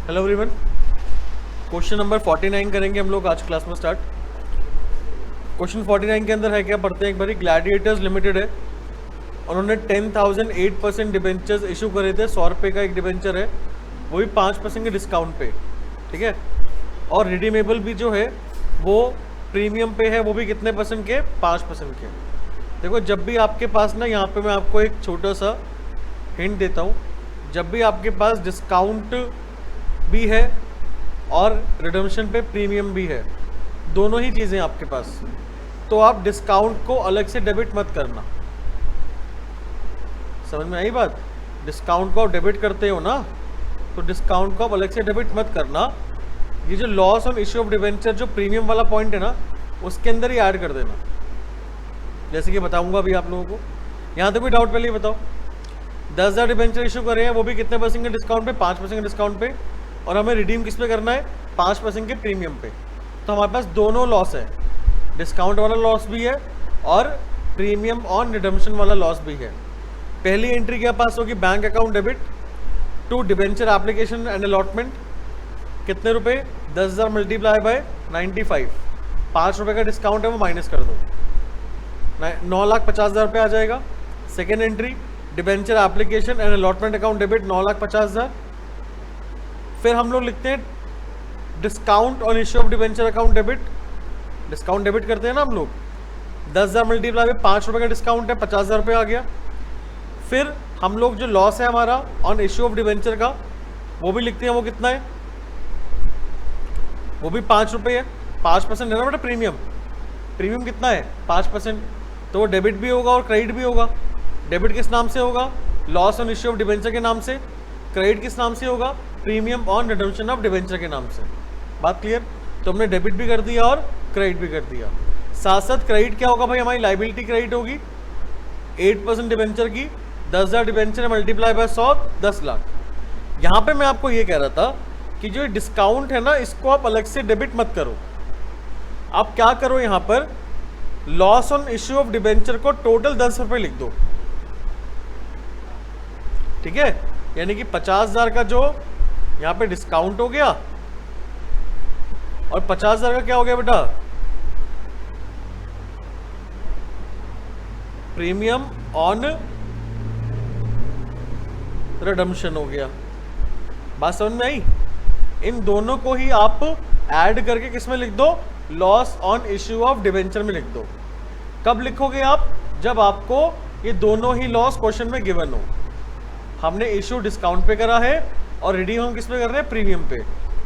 Hello everyone, question number 49 करेंगे हम लोग आज क्लास में स्टार्ट। क्वेश्चन 49 के अंदर है क्या, पढ़ते हैं एक बारी। ग्लैडिएटर्स लिमिटेड है, उन्होंने 10,008% डिबेंचर्स इशू करे थे। 100 रुपये का एक डिबेंचर है, वो भी 5% के डिस्काउंट पे, ठीक है। और रिडीमेबल भी जो है वो प्रीमियम पे है, वो भी कितने परसेंट के, 5% के। देखो जब भी आपके पास ना, यहाँ पे मैं आपको एक छोटा सा हिंट देता हूँ, जब भी आपके पास डिस्काउंट भी है और रिडम्पशन पे प्रीमियम भी है, दोनों ही चीज़ें आपके पास, तो आप डिस्काउंट को अलग से डेबिट मत करना। समझ में आई बात? डिस्काउंट को आप डेबिट करते हो ना, तो डिस्काउंट को आप अलग से डेबिट मत करना। ये जो loss on issue of debenture जो प्रीमियम वाला पॉइंट है ना, उसके अंदर ही ऐड कर देना, जैसे कि बताऊंगा अभी आप लोगों को। यहाँ तक भी डाउट पहले ही बताओ। 10,000 डिवेंचर इशू करे हैं, वो भी कितने परसेंट के डिस्काउंट पे, 5% के डिस्काउंट पे, और हमें रिडीम किस पे करना है, 5% के प्रीमियम पे। तो हमारे पास दोनों लॉस है, डिस्काउंट वाला लॉस भी है और प्रीमियम ऑन रिडम्पशन वाला लॉस भी है। पहली एंट्री क्या पास होगी, bank account debit to debenture application and allotment. कितने रुपए, 10,000 मल्टीप्लाई बाय 95, 5 रुपये का डिस्काउंट है वो माइनस कर दो, 9,50,000 रुपये आ जाएगा। Second entry debenture application and allotment account debit 9,50,000। फिर हम लोग लिखते हैं discount on issue of debenture account debit, discount debit करते हैं ना हम लोग। 10,000 मल्टीप्लाई में 5 रुपये का डिस्काउंट है, 50,000 रुपये आ गया। फिर हम लोग जो लॉस है हमारा ऑन इश्यू ऑफ डिवेंचर का, वो भी लिखते हैं, वो कितना है, वो भी 5 रुपये है। 5% है ना बेटा प्रीमियम, प्रीमियम कितना है, 5%, तो वो डेबिट भी होगा और क्रेडिट भी होगा। डेबिट किस नाम से होगा, loss on issue of debenture के नाम से। क्रेडिट किस नाम से होगा, premium on redemption of debenture के नाम से। बात क्लियर? तो हमने डेबिट भी कर दिया और क्रेडिट भी कर दिया। साथ साथ क्रेडिट क्या होगा भाई, हमारी लाइबिलिटी क्रेडिट होगी 8% डिवेंचर की। 10,000 डिवेंचर मल्टीप्लाई बाय 100, 10 लाख। यहाँ पे मैं आपको ये कह रहा था कि जो डिस्काउंट है ना, इसको आप अलग से डेबिट मत करो। आप क्या करो, यहाँ पर loss on issue of debenture को टोटल 10 रुपये लिख दो, ठीक है। यानी कि 50,000 का जो यहाँ पे डिस्काउंट हो गया, और 50,000 का क्या हो गया बेटा, प्रीमियम ऑन रिडम्पशन हो गया। बात समझ में आई? इन दोनों को ही आप ऐड करके किस में लिख दो, loss on issue of debenture में लिख दो। कब लिखोगे आप, जब आपको ये दोनों ही लॉस क्वेश्चन में गिवन हो। हमने इश्यू डिस्काउंट पे करा है और रिडीम हम किस पे कर रहे हैं, प्रीमियम पे।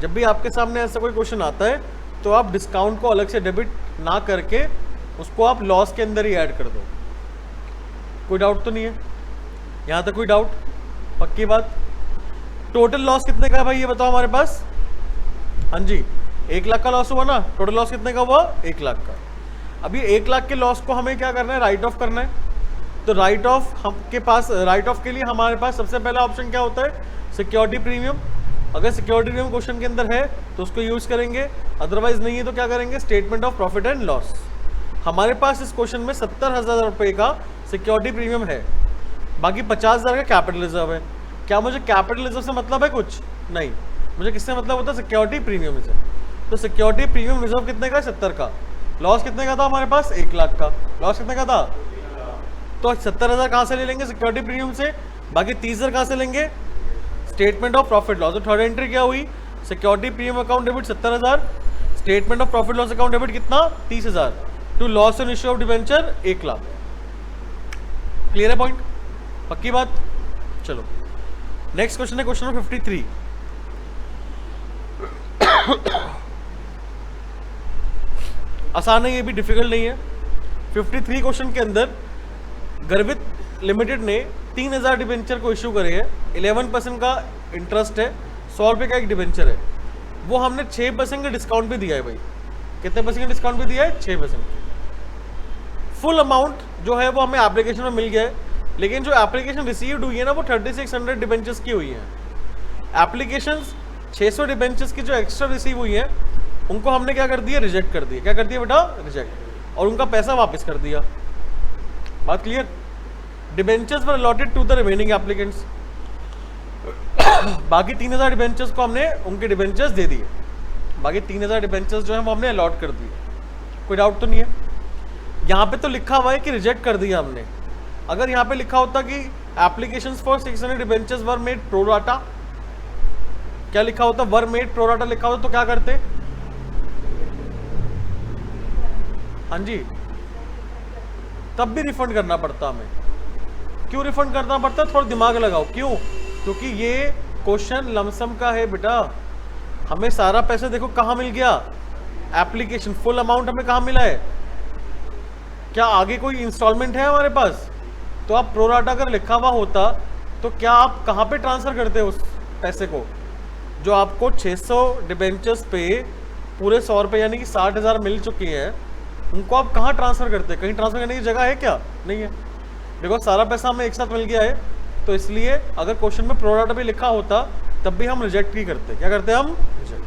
जब भी आपके सामने ऐसा कोई क्वेश्चन आता है, तो आप डिस्काउंट को अलग से डेबिट ना करके उसको आप लॉस के अंदर ही ऐड कर दो। कोई डाउट तो नहीं है यहाँ तक? कोई डाउट? पक्की बात? टोटल लॉस कितने का है भाई, ये बताओ हमारे पास। हाँ जी, 1 लाख का लॉस हुआ ना, टोटल लॉस कितने का हुआ, 1 लाख का। अब ये 1 लाख के लॉस को हमें क्या करना है, राइट ऑफ करना है। तो राइट ऑफ हम के पास, राइट ऑफ के लिए हमारे पास सबसे पहला ऑप्शन क्या होता है, सिक्योरिटी प्रीमियम। अगर सिक्योरिटी प्रीमियम क्वेश्चन के अंदर है तो उसको यूज करेंगे, अदरवाइज नहीं है तो क्या करेंगे, statement of profit and loss. हमारे पास इस क्वेश्चन में 70,000 रुपये का सिक्योरिटी प्रीमियम है, बाकी 50,000 का कैपिटल रिजर्व है। क्या मुझे कैपिटल रिजर्व से मतलब है कुछ नहीं, मुझे किससे मतलब होता है, सिक्योरिटी प्रीमियम रिजर्व। तो सिक्योरिटी प्रीमियम रिजर्व कितने का, 70 का। लॉस कितने का था हमारे पास, 1 लाख का। लॉस कितने का था, तो 70,000 कहाँ से ले लेंगे, सिक्योरिटी प्रीमियम से। बाकी 30,000 कहाँ से लेंगे, स्टेटमेंट ऑफ प्रॉफिट लॉस। तो थर्ड एंट्री क्या हुई, security premium account debit 70,000, statement of profit loss account debit कितना, 30,000, to loss on issue of debenture 1 lakh. Clear है पॉइंट? पक्की बात? चलो नेक्स्ट क्वेश्चन है क्वेश्चन नंबर 53। आसान है, ये भी डिफिकल्ट नहीं है। 53 क्वेश्चन के अंदर गर्वित लिमिटेड ने 3,000 डिबेंचर को इशू करे हैं, 11% का इंटरेस्ट है, 100 रुपये का एक डिबेंचर है। वो हमने 6% का डिस्काउंट भी दिया है भाई। कितने परसेंट का डिस्काउंट भी दिया है, 6%। फुल अमाउंट जो है वो हमें एप्लीकेशन में मिल गया है, लेकिन जो एप्लीकेशन रिसीव्ड हुई है ना, वो 3600 डिबेंचर्स की हुई है। एप्लीकेशंस 600 डिबेंचर्स की जो एक्स्ट्रा रिसीव हुई है, उनको हमने क्या कर दिया, रिजेक्ट कर दिया। क्या कर दिया बेटा, रिजेक्ट, और उनका पैसा वापस कर दिया। बात clear? Debentures were allotted to the remaining applicants. बाकी 3000 डिबेंचर्स को हमने उनके डिबेंचर्स दे दिए, बाकी 3000 डिबेंचर्स जो है वो हमने अलॉट कर दिए, कोई डाउट तो नहीं है। यहाँ पे तो लिखा हुआ है कि रिजेक्ट कर दिया हमने, अगर यहाँ पे लिखा होता कि applications for 600 debentures were made pro rata, क्या लिखा होता, वर मेड प्रो राटा लिखा होता तो क्या करते? हाँ जी, तब भी रिफंड करना पड़ता हमें। क्यों रिफंड करना पड़ता? थोड़ा दिमाग लगाओ, क्यों? क्योंकि ये क्वेश्चन लमसम का है बेटा, हमें सारा पैसा देखो कहाँ मिल गया, एप्लीकेशन फुल अमाउंट हमें कहाँ मिला है, क्या आगे कोई इंस्टॉलमेंट है हमारे पास? तो आप प्रो राटा अगर लिखा हुआ होता तो क्या आप कहाँ पे ट्रांसफर करते उस पैसे को? जो आपको 600 डिबेंचर्स पे पूरे 100 रुपये यानी कि 60,000 मिल चुकी हैं, उनको आप कहाँ ट्रांसफर करते? कहीं ट्रांसफर करने की जगह है क्या? नहीं है। देखो सारा पैसा हमें एक साथ मिल गया है, तो इसलिए अगर क्वेश्चन में प्रो राटा भी लिखा होता तब भी हम रिजेक्ट ही करते। क्या करते हैं हम? रिजेक्ट।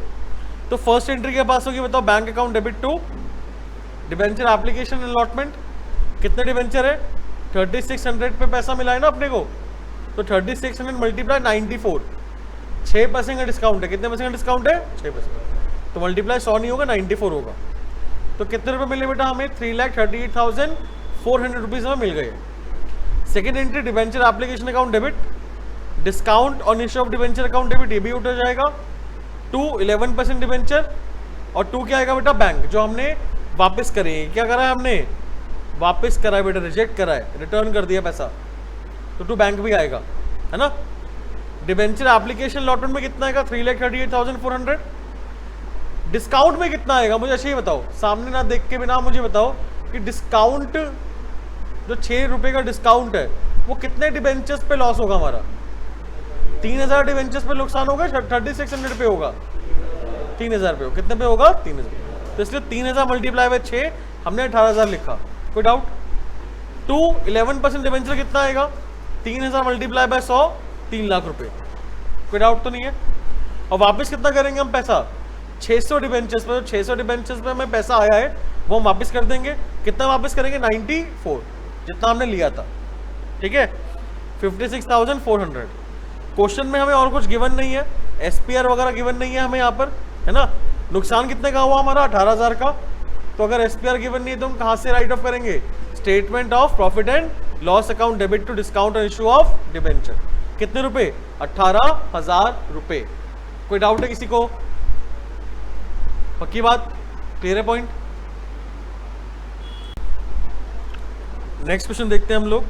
तो फर्स्ट एंट्री के पास होगी, बताओ, bank account debit to debenture application allotment. कितने डिबेंचर है? 3600 पे पैसा मिला है ना अपने को, तो 3600 मल्टीप्लाई 94, 6% का डिस्काउंट है। कितने परसेंट का डिस्काउंट है? 6%। तो मल्टीप्लाई 100 नहीं होगा, 94 होगा। तो कितने रुपए मिले बेटा हमें? 3,38,400 रुपीज हमें मिल गए। Second entry debenture application account debit, discount on issue of debenture account debit, ये भी उठ जाएगा। 11% डिबेंचर और 2 क्या आएगा बेटा? बैंक, जो हमने वापस करे। क्या करा है हमने? वापस करा है बेटा, रिजेक्ट करा है, रिटर्न कर दिया पैसा, तो 2 बैंक भी आएगा, है ना। डिबेंचर एप्लीकेशन अलॉटमेंट में कितना आएगा? 3,38,400। डिस्काउंट में कितना आएगा? मुझे अच्छा ही बताओ, सामने ना देख के बिना मुझे बताओ कि डिस्काउंट जो 6 रुपए का डिस्काउंट है वो कितने डिबेंचर्स पे लॉस होगा हमारा? 3000 डिबेंचर्स पे नुकसान होगा, 3600 पे होगा, 3000 पे हो, कितने पे होगा? 3000। तो इसलिए 3000 मल्टीप्लाई बाय 6 हमने 18,000 लिखा। कोई डाउट? 11% डिबेंचर कितना आएगा? 3000 मल्टीप्लाई बाय 100, 3 लाख रुपए। कोई डाउट तो नहीं है। और वापस कितना करेंगे हम पैसा? 600 डिबेंचर्स पे, 600 डिबेंचर्स पे हमें पैसा आया है वो हम वापस कर देंगे। कितना वापस करेंगे? 94, जितना हमने लिया था, ठीक है। 56,400। क्वेश्चन में हमें और कुछ गिवन नहीं है, एसपीआर वगैरह गिवन नहीं है हमें यहाँ पर, है ना। नुकसान कितने का हुआ हमारा? 18,000 का। तो अगर एसपीआर गिवन नहीं है तो हम कहाँ से राइट ऑफ करेंगे? Statement of profit and loss account debit to discount और इशू ऑफ डिबेंचर। कितने रुपए? 18,000 रुपए। कोई डाउट है किसी को? पक्की बात? क्लियर है पॉइंट? नेक्स्ट क्वेश्चन देखते हैं हम लोग।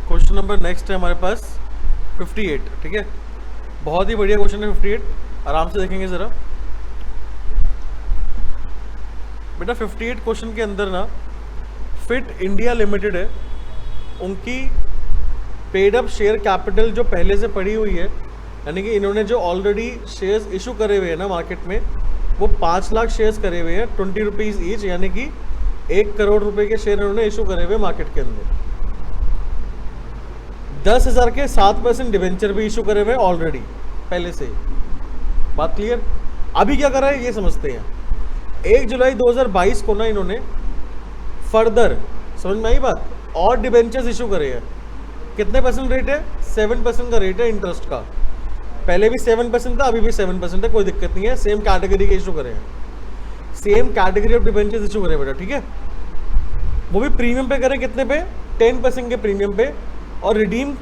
क्वेश्चन नंबर नेक्स्ट है हमारे पास 58, ठीक है। बहुत ही बढ़िया क्वेश्चन है 58, आराम से देखेंगे जरा बेटा। 58 क्वेश्चन के अंदर ना फिट इंडिया लिमिटेड है, उनकी पेड अप शेयर कैपिटल जो पहले से पड़ी हुई है, यानी कि इन्होंने जो ऑलरेडी शेयर्स इशू करे हुए हैं ना मार्केट में, वो 5 लाख शेयर्स करे हुए हैं 20 रुपीज़ ईच, यानी कि 1 करोड़ रुपए के शेयर इन्होंने इशू करे हुए मार्केट के अंदर। 10,000 के 7% डिवेंचर भी इशू करे हुए ऑलरेडी पहले से। बात क्लियर? अभी क्या करा है ये समझते हैं। 1 जुलाई 2022 को ना इन्होंने फर्दर, समझ में आई बात, और डिवेंचर्स इशू करे हैं। कितने परसेंट रेट है? 7% का रेट है इंटरेस्ट का। पहले भी 7% था, अभी भी 7% है, कोई दिक्कत नहीं है। सेम कैटेगरी के इशू करे हैं, same category of debentures issue करे बेटा, ठीक है। वो भी प्रीमियम पे करें, कितने पे? 10% के प्रीमियम पे, और रिडीम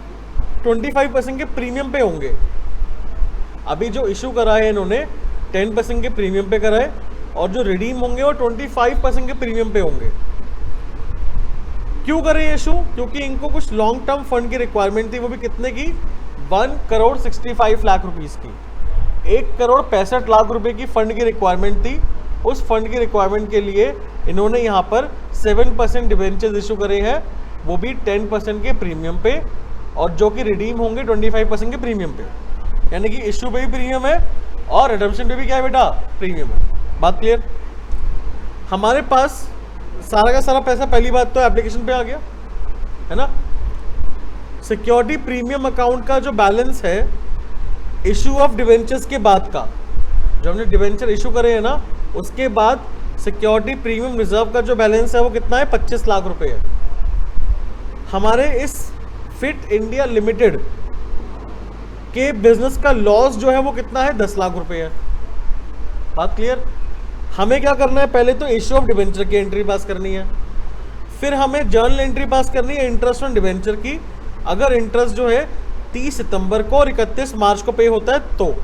25% के प्रीमियम पे होंगे। अभी जो इशू करा है इन्होंने 10% के प्रीमियम पे करा है, और जो रिडीम होंगे वो 25% के प्रीमियम पे होंगे। क्यों करे ये इशू? क्योंकि इनको कुछ लॉन्ग टर्म फंड की रिक्वायरमेंट थी, वो भी कितने की? 1,65 लाख रुपीस की। 1,65 लाख रुपए की फंड की रिक्वायरमेंट थी। उस फंड की रिक्वायरमेंट के लिए इन्होंने यहाँ पर 7% डिवेंचर्स इशू करे हैं, वो भी 10% के प्रीमियम पे, और जो कि रिडीम होंगे 25% के प्रीमियम पे। यानी कि इशू पे भी प्रीमियम है और रिडम्पशन पे भी क्या है बेटा? प्रीमियम है। बात क्लियर? हमारे पास सारा का सारा पैसा पहली बात तो एप्लीकेशन पे आ गया, है ना। सिक्योरिटी प्रीमियम अकाउंट का जो बैलेंस है इशू ऑफ डिवेंचर्स के बाद का, जो हमने डिवेंचर इशू करे हैं ना, उसके बाद सिक्योरिटी प्रीमियम रिजर्व का जो बैलेंस है वो कितना है? 25 लाख रुपए है। हमारे इस फिट इंडिया लिमिटेड कि बिजनेस का लॉस जो है वो कितना है, 10 लाख रुपए है। बात क्लियर। हमें क्या करना है, पहले तो इश्यू ऑफ डिबेंचर की एंट्री पास करनी है, फिर हमें जर्नल एंट्री पास करनी है इंटरेस्ट ऑन डिबेंचर की, अगर इंटरेस्ट जो है 30 सितंबर को और 31 मार्च को पे होता है तो,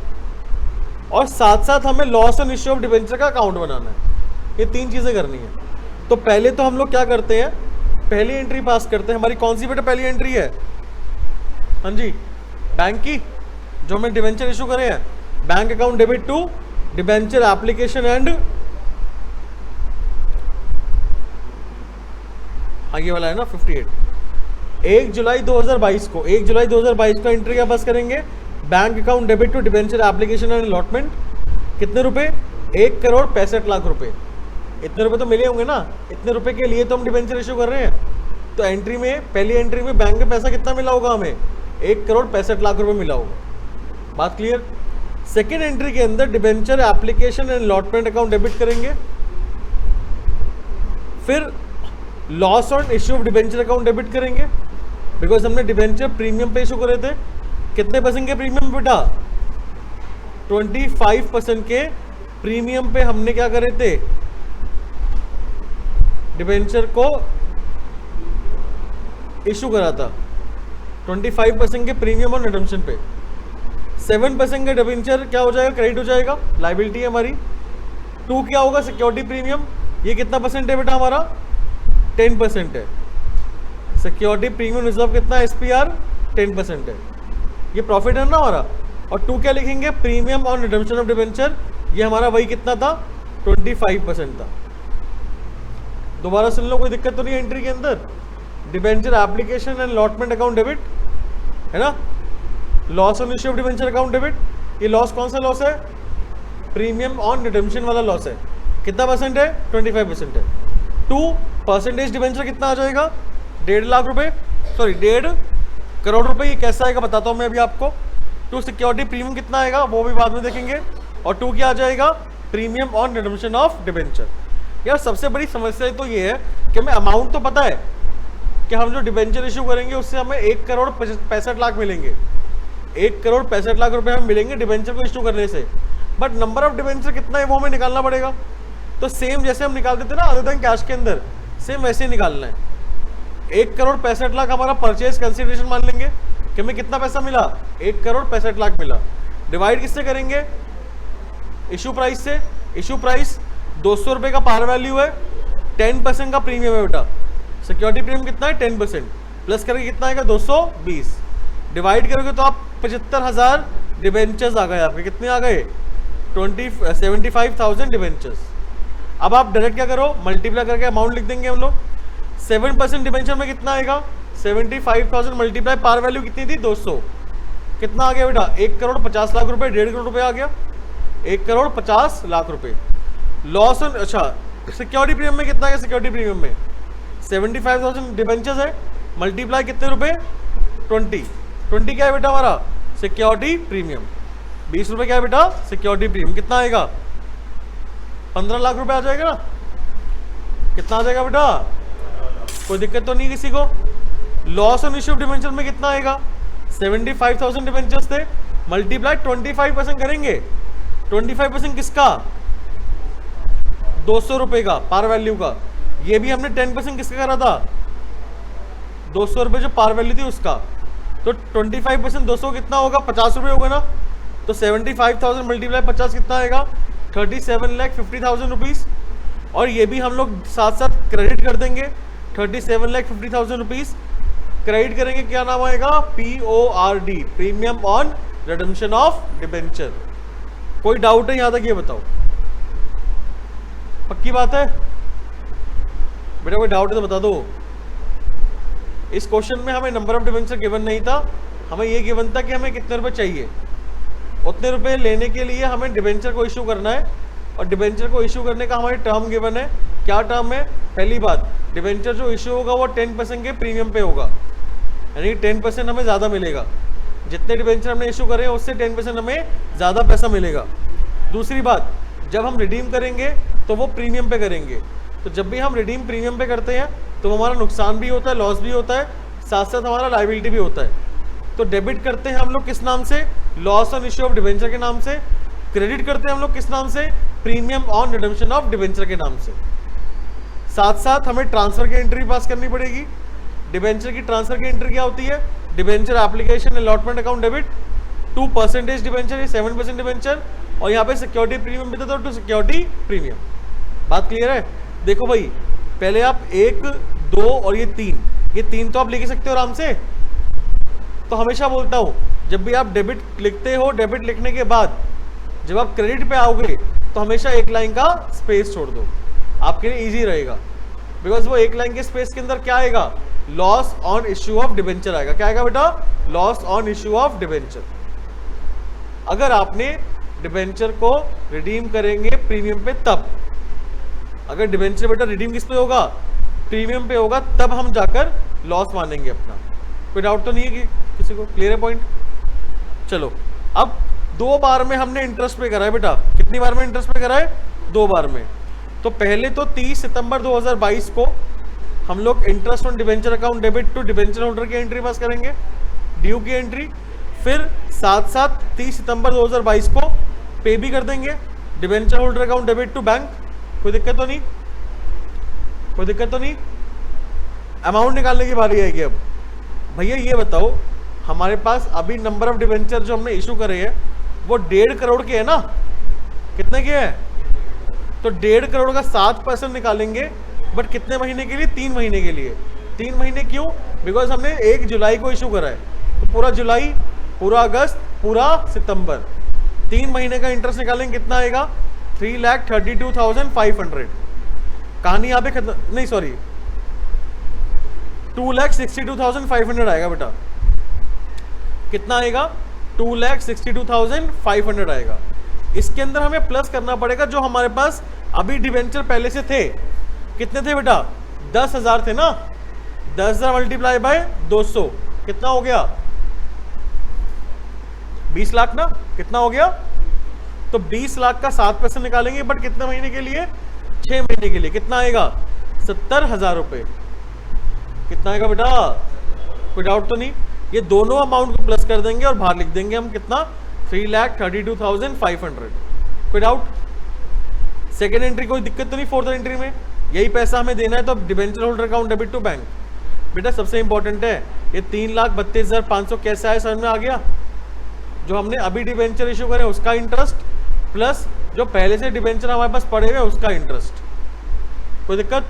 और साथ साथ हमें loss on issue of debenture का अकाउंट बनाना है। ये 3 चीजें करनी है। तो पहले तो हम लोग क्या करते हैं, पहली एंट्री पास करते हैं। हमारी कौन सी बेटा पहली एंट्री है, हाँ जी, बैंक की, जो हमें डिबेंचर इशू करे हैं, bank account debit to debenture application and, आगे वाला है ना 58, 1 जुलाई 2022 को, 1 जुलाई 2022 को एंट्री क्या पास करेंगे, bank account debit to debenture application and allotment, कितने रुपए, 1,65,00,000 रुपए। इतने रुपए तो मिले होंगे ना, इतने रुपए के लिए तो हम डिबेंचर इशू कर रहे हैं। तो एंट्री में, पहली एंट्री में बैंक में पैसा कितना मिला होगा हमें, 1,65,00,000 रुपए मिला होगा। बात क्लियर। सेकेंड एंट्री के अंदर debenture application and allotment account debit करेंगे, फिर loss on issue of debenture account debit करेंगे, बिकॉज हमने डिबेंचर प्रीमियम पे इशू करे थे। कितने परसेंट के प्रीमियम बेटा, 25% के प्रीमियम पे हमने क्या करे थे, डिबेंचर को इशू करा था, 25% के प्रीमियम और रिडम्पशन पे। 7% का डिबेंचर क्या हो जाएगा, क्रेडिट हो जाएगा, लाइबिलिटी है हमारी। 2 क्या होगा, सिक्योरिटी प्रीमियम, ये कितना परसेंट है बेटा हमारा, 10% है। सिक्योरिटी प्रीमियम रिजर्व कितना है, SPR 10% है, ये प्रॉफिट है ना हमारा। और 2 क्या लिखेंगे, premium on redemption of debenture, ये हमारा वही कितना था, 25% था। दोबारा सुन लो, कोई दिक्कत तो नहीं है एंट्री के अंदर। Debenture application and allotment account debit है ना, loss on issue of debenture account debit, ये लॉस कौन सा लॉस है, प्रीमियम ऑन रिडम्पशन वाला लॉस है। कितना परसेंट है, 25% है। 2% डिबेंचर कितना आ जाएगा, 1.5 लाख रुपए, सॉरी 1.5 करोड़ रुपए। ये कैसा आएगा बताता हूँ मैं अभी आपको। 2 सिक्योरिटी प्रीमियम कितना आएगा वो भी बाद में देखेंगे, और 2 क्या आ जाएगा, premium on redemption of debenture. यार सबसे बड़ी समस्या तो ये है कि हमें अमाउंट तो पता है कि हम जो डिबेंचर इशू करेंगे उससे हमें 1,65,00,000 मिलेंगे, 1,65,00,000 रुपए हमें मिलेंगे डिबेंचर को इशू करने से, बट नंबर ऑफ डिबेंचर कितना है वो हमें निकालना पड़ेगा। तो सेम जैसे हम निकालते थे ना अदर देन कैश के अंदर, सेम वैसे ही निकालना है। 1,65,00,000 हमारा परचेज कंसिडरेशन मान लेंगे कि हमें कितना पैसा मिला, 1,65,00,000 मिला। डिवाइड किससे करेंगे, इशू प्राइस से। इशू प्राइस 200 रुपए का पार वैल्यू है, 10% का प्रीमियम है बेटा। सिक्योरिटी प्रीमियम कितना है, 10%, प्लस करके कितना आएगा, 220। डिवाइड करोगे तो आप 75,000 डिबेंचर्स आ गए आपके, कितने आ गए, 75,000 डिबेंचर्स। अब आप डायरेक्ट क्या करो, मल्टीप्लाई करके अमाउंट लिख देंगे हम लोग। 7% डिबेंचर में कितना आएगा, 75,000 मल्टीप्लाई पार वैल्यू कितनी थी, 200, कितना आ गया बेटा, 1,50,00,000 रुपए, 1.5 करोड़ रुपए आ गया, 1,50,00,000 रुपए। लॉस ऑन, अच्छा सिक्योरिटी प्रीमियम में कितना है, सिक्योरिटी प्रीमियम में 75,000 डिबेंचर्स है, मल्टीप्लाई कितने रुपए, 20 क्या है बेटा हमारा, सिक्योरिटी प्रीमियम। 20 रुपए क्या है बेटा, सिक्योरिटी प्रीमियम। कितना आएगा, 15 लाख रुपए आ जाएगा ना, कितना आ जाएगा बेटा, कोई दिक्कत तो नहीं किसी को। Loss on issue of debenture में कितना आएगा, 75,000 डिबेंचर्स थे, मल्टीप्लाई 25% करेंगे। 25% किसका, 200 रुपए का पार वैल्यू का। ये भी हमने 10% किसका करा था, 200 रुपए जो पार वैल्यू थी उसका। तो 25% 200 कितना होगा, 50 रुपए होगा ना। तो 75,000 मल्टीप्लाई 50 कितना आएगा, 37,50,000 रुपीज़। और ये भी हम लोग साथ साथ क्रेडिट कर देंगे, 37,50,000 रुपीज़ क्रेडिट करेंगे। क्या नाम आएगा, PORD, premium on redemption of debenture. कोई डाउट है यहाँ तक, ये बताओ, पक्की बात है बेटा, कोई डाउट है तो बता दो। इस क्वेश्चन में हमें नंबर ऑफ डिबेंचर गिवन नहीं था, हमें ये गिवन था कि हमें कितने रुपए चाहिए। उतने रुपए लेने के लिए हमें डिबेंचर को इशू करना है, और डिबेंचर को इशू करने का हमारी टर्म गिवन है। क्या टर्म है, पहली बात, डिबेंचर जो इशू होगा वो 10% के प्रीमियम पे होगा, यानी 10% हमें ज़्यादा मिलेगा। जितने डिबेंचर हमने इशू करे उससे 10% हमें ज़्यादा पैसा मिलेगा। दूसरी बात, जब हम रिडीम करेंगे तो वो प्रीमियम पे करेंगे। तो जब भी हम रिडीम प्रीमियम पे करते हैं तो हमारा नुकसान भी होता है, लॉस भी होता है, साथ साथ हमारा लाइबिलिटी भी होता है। तो डेबिट करते हैं हम लोग किस नाम से, loss on issue of debenture के नाम से, क्रेडिट करते हैं हम लोग किस नाम से, premium on redemption of debenture के नाम से। साथ साथ हमें ट्रांसफर की एंट्री पास करनी पड़ेगी। डिबेंचर की ट्रांसफर की एंट्री क्या होती है, debenture application allotment account debit 2% debenture, 7% debenture, और यहाँ पे सिक्योरिटी प्रीमियम भी था तो सिक्योरिटी प्रीमियम। बात क्लियर है? देखो भाई, पहले आप 1, 2 और ये 3 तो आप लिख सकते हो आराम से। तो हमेशा बोलता हूँ, जब भी आप डेबिट लिखते हो, डेबिट लिखने के बाद जब आप क्रेडिट पे आओगे तो हमेशा एक लाइन का स्पेस छोड़ दो, आपके लिए इजी रहेगा। बिकॉज वो एक लाइन के स्पेस के अंदर क्या आएगा, loss on issue of debenture आएगा। क्या आएगा बेटा, loss on issue of debenture. अगर आपने डिबेंचर को रिडीम करेंगे प्रीमियम पे, तब अगर डिबेंचर बेटा रिडीम किस पे होगा, प्रीमियम पे होगा, तब हम जाकर लॉस मानेंगे अपना। कोई डाउट तो नहीं है कि किसी को क्लियर है पॉइंट? चलो, अब 2 बार में हमने इंटरेस्ट पे करा है बेटा। कितनी बार में इंटरेस्ट पे करा है? 2 बार में। तो पहले तो 30 सितंबर 2022 को हम लोग interest on debenture account debit to debenture holder की एंट्री पास करेंगे, ड्यू की एंट्री। फिर साथ साथ 30 सितंबर 2022 को पे भी कर देंगे, debenture holder account debit to bank. कोई दिक्कत तो नहीं? कोई दिक्कत तो नहीं? अमाउंट निकालने की बारी आएगी अब। भैया ये बताओ, हमारे पास अभी नंबर ऑफ डिबेंचर जो हमने इशू करे हैं वो 1.5 करोड़ के है ना? कितने के है? तो 1.5 करोड़ का 7% निकालेंगे, बट कितने महीने के लिए? 3 महीने के लिए। 3 महीने क्यों? बिकॉज हमने 1 जुलाई को इशू करा है, तो पूरा जुलाई, पूरा अगस्त, पूरा सितंबर, 3 महीने का इंटरेस्ट निकालेंगे। कितना आएगा? 3,32,500। कहानी यहाँ पे खत्म नहीं, सॉरी 2,62,500 आएगा बेटा। कितना आएगा? 2,62,500 आएगा। इसके अंदर हमें प्लस करना पड़ेगा जो हमारे पास अभी डिबेंचर पहले से थे। कितने थे बेटा? 10,000 थे ना? 10,000 मल्टीप्लाई बाय 200 कितना हो गया? 20 लाख ना? कितना हो गया? तो 20 लाख का 7% निकालेंगे, बट कितने महीने के लिए? 6 महीने के लिए। कितना आएगा? 70,000 रुपए। कितना आएगा बेटा? कोई डाउट तो नहीं? ये दोनों अमाउंट को प्लस कर देंगे और बाहर लिख देंगे हम कितना, 3,32,500। कोई डाउट? सेकेंड एंट्री कोई दिक्कत तो नहीं? फोर्थ एंट्री में यही पैसा हमें देना है, तो debenture holder account debit to bank. बेटा सबसे इंपॉर्टेंट है ये 3,32,500 कैसे आया, समझ में आ गया? जो हमने अभी डिबेंचर इशू करे उसका इंटरेस्ट, प्लस जो पहले से डिबेंचर हमारे पास पड़े हुए उसका इंटरेस्ट। कोई दिक्कत?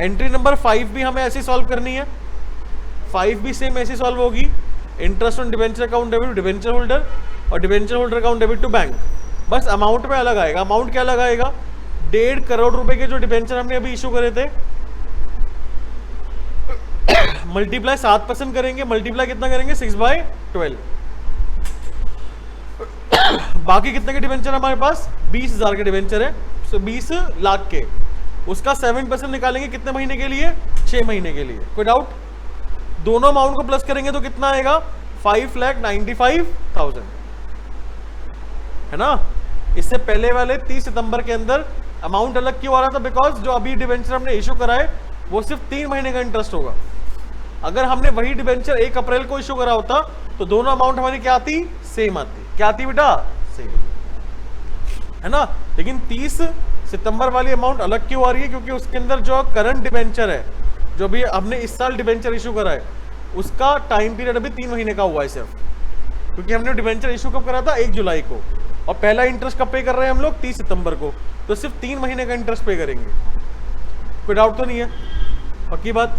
एंट्री नंबर 5 भी हमें ऐसी सॉल्व करनी है। 5 भी सेम ऐसी सॉल्व होगी, interest on debenture account debit to debenture holder और debenture holder account debit to bank. बस अमाउंट में अलग आएगा। अमाउंट क्या अलग आएगा? 1.5 करोड़ रुपए के जो डिबेंचर हमने अभी इशू करे थे, मल्टीप्लाई 7% करेंगे। मल्टीप्लाई कितना करेंगे? 6/12। बाकी कितने के डिबेंचर हमारे पास? 20,000 के डिबेंचर है, तो 20 लाख के, उसका 7% निकालेंगे। कितने महीने के लिए? 6 महीने के लिए। कोई डाउट? दोनों अमाउंट को प्लस करेंगे तो कितना आएगा? 5,95,000 है ना? इससे पहले वाले 30 सितंबर के अंदर अमाउंट अलग क्यों आ रहा था? बिकॉज जो अभी डिबेंचर हमने इशू करा है वो सिर्फ 3 महीने का इंटरेस्ट होगा। अगर हमने वही डिबेंचर 1 अप्रैल को इशू करा होता तो दोनों अमाउंट हमारी क्या आती? सेम आती। क्या आती बेटा? सेम, है ना? लेकिन 30 सितंबर वाली अमाउंट अलग क्यों आ रही है? क्योंकि उसके अंदर जो करंट डिबेंचर है, जो भी हमने इस साल डिबेंचर इशू करा है, उसका टाइम पीरियड अभी 3 महीने का हुआ है सिर्फ। क्योंकि हमने डिबेंचर इशू कब करा था? 1 जुलाई को, और पहला इंटरेस्ट कब पे कर रहे हैं हम लोग? 30 सितंबर को। तो सिर्फ 3 महीने का इंटरेस्ट पे करेंगे। कोई डाउट तो नहीं है? पक्की बात?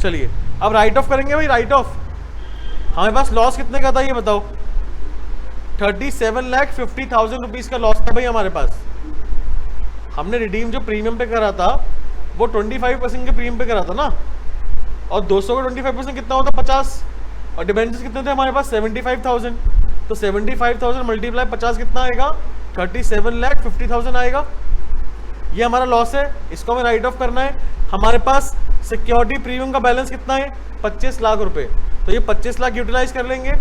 चलिए अब राइट ऑफ करेंगे भाई। राइट ऑफ हमारे पास लॉस कितने का था ये बताओ? 37,50,000 रुपीज का लॉस था भाई हमारे पास। हमने रिडीम जो प्रीमियम पे करा था वो 25% के प्रीमियम पे करा था ना, और 200 का 25% कितना होता? 50। और डिबेंचर्स कितने थे हमारे पास? 75,000। तो 75,000 मल्टीप्लाई 50 कितना आएगा? 37,50,000 आएगा। ये हमारा लॉस है, इसको हमें राइट ऑफ करना है। हमारे पास सिक्योरिटी प्रीमियम का बैलेंस कितना है? 25 लाख रुपए। तो ये 25 लाख यूटिलाइज कर लेंगे।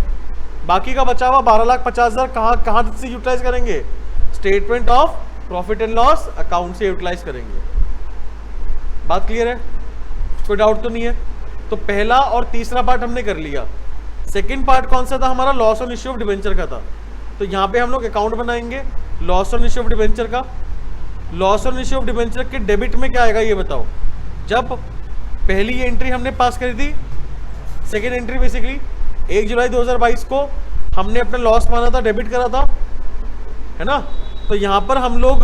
बाकी का बचा हुआ 12,50,000 कहाँ से यूटिलाइज करेंगे? Statement of profit and loss account से यूटिलाइज करेंगे। बात क्लियर है? कोई डाउट तो नहीं है? तो पहला और तीसरा पार्ट हमने कर लिया। सेकेंड पार्ट कौन सा था हमारा, loss on issue of debenture का था। तो यहाँ पे हम लोग अकाउंट बनाएंगे loss on issue of debenture का। Loss on issue of debenture के डेबिट में क्या आएगा ये बताओ। जब पहली एंट्री हमने पास करी थी, सेकेंड एंट्री बेसिकली 1 जुलाई 2022 को हमने अपना लॉस माना था, डेबिट करा था, है ना। तो यहाँ पर हम लोग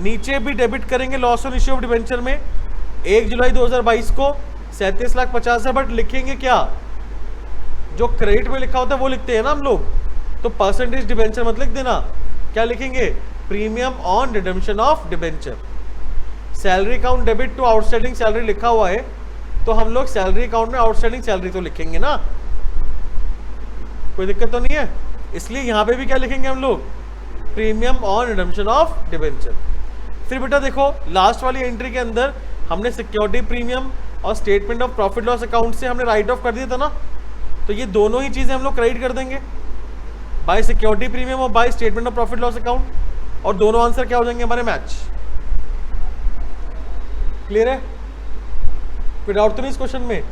नीचे भी डेबिट करेंगे loss on issue of debenture में 1 जुलाई 2022 को 37,50,000, बट लिखेंगे क्या, जो क्रेडिट में लिखा होता है वो लिखते हैं ना हम लोग। तो परसेंटेज डिबेंचर मत लिख देना, क्या लिखेंगे, premium on redemption of debenture. Salary account debit to outstanding salary लिखा हुआ है, तो हम लोग सैलरी अकाउंट में आउटस्टैंडिंग सैलरी तो लिखेंगे ना, कोई दिक्कत तो नहीं है। इसलिए यहां पे भी क्या लिखेंगे हम लोग, premium on redemption of debenture. फिर बेटा देखो लास्ट वाली एंट्री के अंदर हमने सिक्योरिटी प्रीमियम और statement of profit loss account से हमने राइट ऑफ कर दिया था ना, तो ये दोनों ही चीजें हम लोग क्रेडिट कर देंगे, बाय सिक्योरिटी प्रीमियम और by statement of profit loss account, और दोनों आंसर क्या हो जाएंगे हमारे, मैच। क्लियर है, कोई डाउट तो नहीं इस क्वेश्चन में।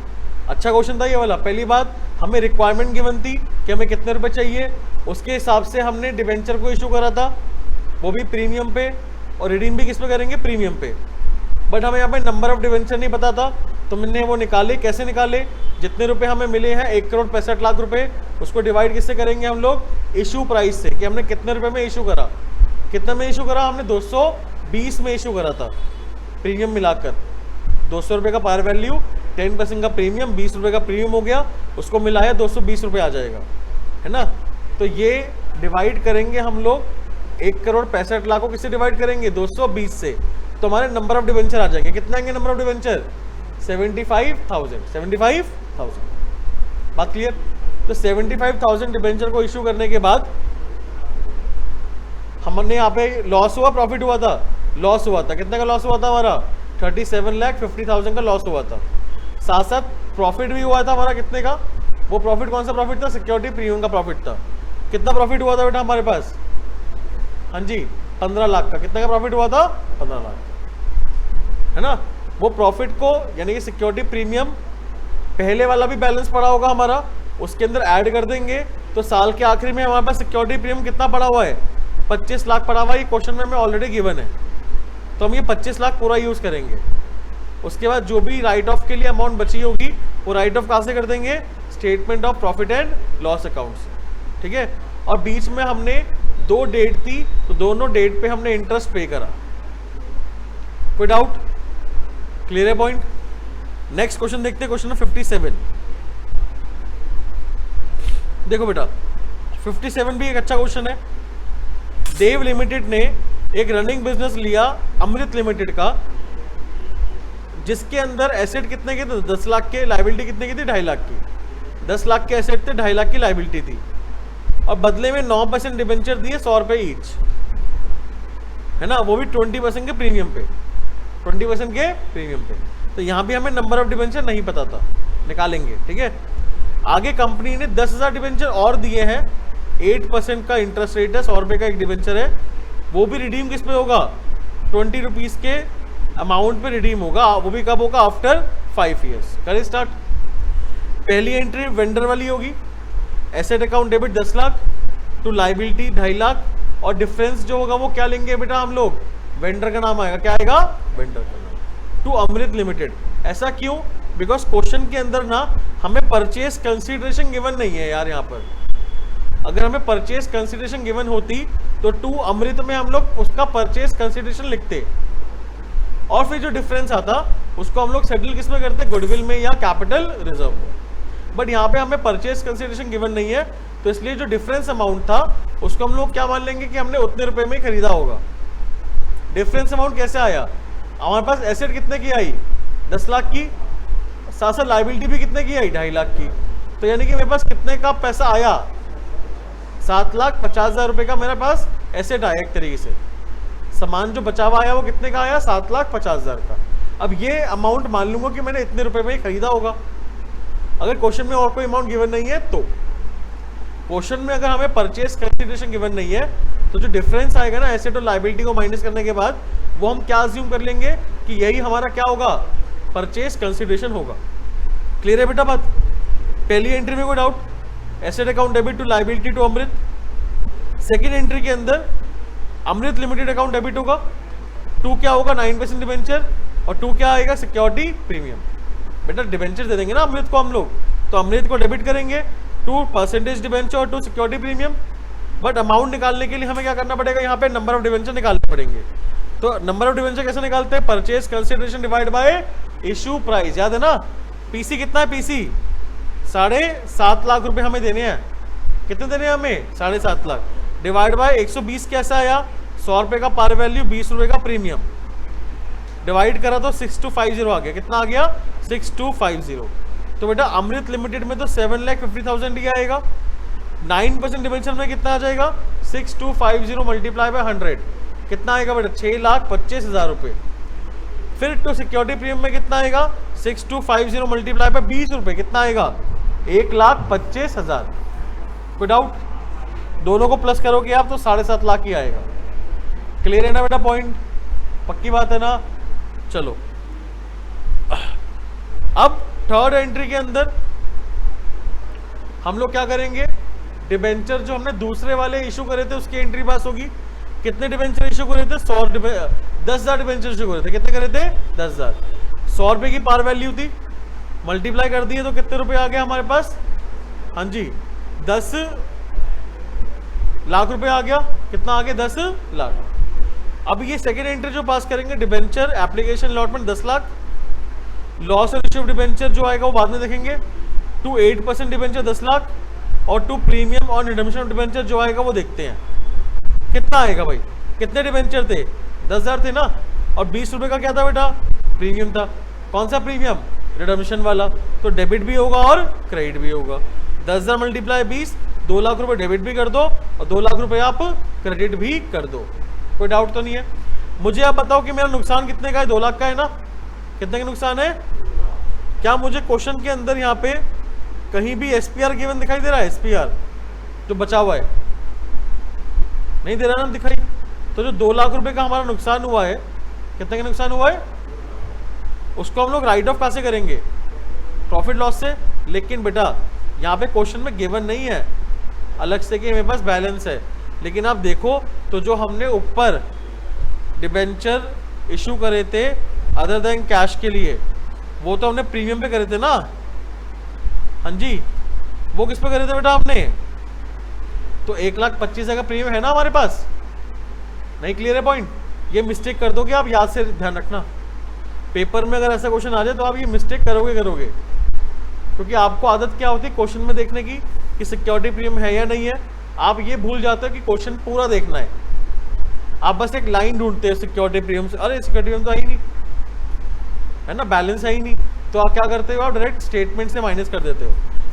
अच्छा क्वेश्चन था ये वाला। पहली बात, हमें रिक्वायरमेंट गिवन थी कि हमें कितने रुपए चाहिए, उसके हिसाब से हमने डिबेंचर को इशू करा था, वो भी प्रीमियम पे, और रिडीम भी किस पे करेंगे, प्रीमियम पे। बट हमें यहाँ पे नंबर ऑफ डिबेंचर नहीं पता था, तो मैंने वो निकाले। कैसे निकाले, जितने रुपए हमें मिले हैं 1,65,00,000 रुपए, उसको डिवाइड किससे करेंगे हम लोग, इशू प्राइस से, कि हमने कितने रुपए में इशू करा। कितने में इशू करा हमने, 220 में इशू करा था, प्रीमियम मिलाकर 200 रुपये का पार वैल्यू, 10% का प्रीमियम, 20 रुपये का प्रीमियम हो गया, उसको मिलाया 220 रुपये आ जाएगा, है ना। तो ये डिवाइड करेंगे हम लोग 1,65,00,000 को किससे डिवाइड करेंगे, 220 से, तो हमारे नंबर ऑफ डिबेंचर आ जाएंगे। कितना आएंगे नंबर ऑफ डिबेंचर, 75,000। बात क्लियर। तो 75,000 डिबेंचर को इशू करने के बाद हमने यहाँ पे लॉस हुआ, प्रॉफिट हुआ था, लॉस हुआ था। कितने का लॉस हुआ था हमारा, 37,50,000 का लॉस हुआ था। साथ साथ प्रॉफिट भी हुआ था हमारा, कितने का, वो प्रॉफिट कौन सा प्रॉफिट था, सिक्योरिटी प्रीमियम का प्रॉफिट था। कितना प्रॉफिट हुआ था बेटा हमारे पास, हाँ जी 15 लाख का। कितने का प्रॉफिट हुआ था, 15 लाख, है ना। वो प्रॉफिट को यानी कि सिक्योरिटी प्रीमियम पहले वाला भी बैलेंस पड़ा होगा हमारा, उसके अंदर ऐड कर देंगे, तो साल के आखिरी में हमारे पास सिक्योरिटी प्रीमियम कितना पड़ा हुआ है, 25 लाख पड़ा हुआ है। ये क्वेश्चन में ऑलरेडी गिवन है, तो हम ये 25 लाख पूरा यूज करेंगे। उसके बाद जो भी राइट ऑफ के लिए अमाउंट बची होगी, वो राइट ऑफ कहाँ से कर देंगे, statement of profit and loss account से, ठीक है। और बीच में हमने 2 डेट थी, तो दोनों डेट पे हमने इंटरेस्ट पे करा। कोई डाउट, क्लियर है पॉइंट। नेक्स्ट क्वेश्चन देखते हैं, क्वेश्चन नंबर 57। देखो बेटा 57 भी एक अच्छा क्वेश्चन है। देव लिमिटेड ने एक रनिंग बिजनेस लिया अमृत लिमिटेड का, जिसके अंदर एसेट कितने के थे, 10 लाख के, लायबिलिटी कितने की थी, 2.5 लाख की। 10 लाख के एसेट थे, 2.5 लाख की लायबिलिटी थी, और बदले में 9% डिबेंचर दिए 100 रुपए ईच, है ना, वो भी 20% के प्रीमियम पे, 20% के प्रीमियम पे। तो यहाँ भी हमें नंबर ऑफ डिबेंचर नहीं पता था, निकालेंगे, ठीक है। आगे कंपनी ने 10,000 डिबेंचर और दिए हैं, 8% का इंटरेस्ट रेट है, 100 रुपए का एक डिबेंचर है, वो भी रिडीम किस पे होगा, 20 रुपीज के अमाउंट पे रिडीम होगा, वो भी कब होगा, आफ्टर 5 ईयर्स। करें स्टार्ट। पहली एंट्री वेंडर वाली होगी, asset account debit 10 lakh to liability 2.5 lakh, और डिफरेंस जो होगा वो क्या लेंगे बेटा हम लोग, वेंडर का नाम आएगा, क्या आएगा, वेंडर का नाम, टू अमृत लिमिटेड। ऐसा क्यों, बिकॉज क्वेश्चन के अंदर ना हमें परचेज कंसिडरेशन गिवन नहीं है यार। यहाँ पर अगर हमें परचेज कंसिडरेशन गिवन होती तो टू अमृत में हम लोग उसका परचेज कंसिडरेशन लिखते, और फिर जो डिफरेंस आता उसको हम लोग सेटल किस में करते, गुडविल में या कैपिटल रिजर्व में। बट यहाँ पे हमें परचेज कंसिडरेशन गिवन नहीं है, तो इसलिए जो डिफरेंस अमाउंट था उसको हम लोग क्या मान लेंगे कि हमने उतने रुपए में खरीदा होगा। डिफरेंस अमाउंट कैसे आया, हमारे पास एसेट कितने की आई, 10 लाख की, साथ साथ लाइबिलिटी भी कितने की आई, 2.5 लाख की। तो यानी कि मेरे पास कितने का पैसा आया, 7,50,000 रुपए का मेरे पास एसेट आया। एक तरीके से सामान जो बचा हुआ आया वो कितने का आया, 7,50,000 का। अब ये अमाउंट मान लूंगा कि मैंने इतने रुपए में ही खरीदा होगा। अगर क्वेश्चन में और कोई अमाउंट गिवन नहीं है, तो क्वेश्चन में अगर हमें परचेज कंसिडरेशन गिवन नहीं है, तो जो डिफरेंस आएगा ना एसेट और लायबिलिटी को माइनस करने के बाद, वो हम क्या अज्यूम कर लेंगे कि यही हमारा क्या होगा, परचेज कंसिडरेशन होगा। क्लियर है बेटा बात। पहली एंट्री में कोई doubt, asset account debit to liability to Amrit. Second entry के अंदर अमृत लिमिटेड अकाउंट डेबिट होगा, टू क्या होगा 9% डिबेंचर, और टू क्या आएगा सिक्योरिटी प्रीमियम। बेटा डिबेंचर दे देंगे ना अमृत को हम लोग, तो अमृत को डेबिट करेंगे 2% डिबेंचर और 2 सिक्योरिटी प्रीमियम। बट अमाउंट निकालने के लिए हमें क्या करना पड़ेगा, यहाँ पे नंबर ऑफ डिबेंचर निकालने पड़ेंगे। तो नंबर ऑफ डिबेंचर कैसे निकालते हैं, purchase consideration divide by issue price, याद है ना। पीसी कितना है, पीसी 7.5 लाख रुपए हमें देने हैं। कितने देने हैं हमें, 7.5 लाख, डिवाइड बाय 120 कैसा आया, 100 रुपए का पार वैल्यू, 20 रुपए का प्रीमियम, डिवाइड करा तो 6250 आ गया। कितना आ गया, 6250। तो बेटा अमृत लिमिटेड में तो 7,50,000 ही आएगा। 9% डिबेंचर में कितना आ जाएगा, 6250 मल्टीप्लाई बाय 100 कितना आएगा बेटा, 6,25,000 रुपये। फिर तो सिक्योरिटी प्रीमियम में कितना आएगा, 6250 मल्टीप्लाई बाय 20 रुपये कितना आएगा, 1,25,000। कोई डाउट, दोनों को प्लस करोगे आप तो 7.5 लाख ही आएगा। क्लियर है ना बेटा, पॉइंट पक्की बात है ना। चलो अब थर्ड एंट्री के अंदर हम लोग क्या करेंगे, डिबेंचर जो हमने दूसरे वाले इशू करे थे उसकी एंट्री पास होगी। कितने डिबेंचर इशू करे थे, 10,000 डिबेंचर इशू करे थे। कितने करे थे, 10,000। 100 रुपए की पार वैल्यू थी, मल्टीप्लाई कर दिए तो कितने रुपए आ गए हमारे पास, हाँ जी 10 लाख रुपए आ गया। कितना आ गया, 10 लाख। अब ये सेकेंड एंट्री जो पास करेंगे, debenture application allotment 10 lakh, loss और इश्यू डिबेंचर जो आएगा वो बाद में देखेंगे, टू 8% डिबेंचर 10 लाख, और टू प्रीमियम और रिडम्पशन डिबेंचर जो आएगा वो देखते हैं कितना आएगा भाई। कितने डिबेंचर थे, 10,000 थे ना, और 20 रुपए का क्या था बेटा, प्रीमियम था। कौन सा प्रीमियम, रिडम्पशन वाला। तो डेबिट भी होगा और क्रेडिट भी होगा। 10,000 मल्टीप्लाई 20, 2 लाख रुपए डेबिट भी कर दो और 2 लाख रुपए आप क्रेडिट भी कर दो। कोई डाउट तो नहीं है। मुझे आप बताओ कि मेरा नुकसान कितने का है, 2 लाख का है ना। कितने का नुकसान है, क्या मुझे क्वेश्चन के अंदर यहाँ पे कहीं भी एसपीआर गिवन दिखाई दे रहा है, एसपीआर जो बचा हुआ है, नहीं दे रहा ना दिखाई। तो जो 2 लाख रुपए का हमारा नुकसान हुआ है, कितने का नुकसान हुआ है, उसको हम लोग राइट ऑफ कहाँ से करेंगे, प्रॉफिट लॉस से। लेकिन बेटा यहाँ पे क्वेश्चन में गिवन नहीं है अलग से कि मेरे पास बैलेंस है। लेकिन आप देखो तो जो हमने ऊपर डिबेंचर इशू करे थे अदर देन कैश के लिए, वो तो हमने प्रीमियम पे करे थे ना, हाँ जी। वो किस पे करे थे बेटा हमने, तो 1,25,000 का प्रीमियम है ना हमारे पास। नहीं क्लियर है पॉइंट, ये मिस्टेक कर दोगे आप, याद से ध्यान रखना। पेपर में अगर ऐसा क्वेश्चन आ जाए तो आप ये मिस्टेक करोगे, क्योंकि आपको आदत क्या होती है क्वेश्चन में देखने की कि सिक्योरिटी प्रीमियम है या नहीं है। आप ये भूल जाते हो कि क्वेश्चन पूरा देखना है। आप बस एक लाइन ढूंढते हो सिक्योरिटी प्रीमियम से, अरे सिक्योरिटी प्रीमियम तो है ही नहीं, है ना, बैलेंस है ही नहीं, तो आप क्या करते हो, आप डायरेक्ट स्टेटमेंट से माइनस कर देते हो।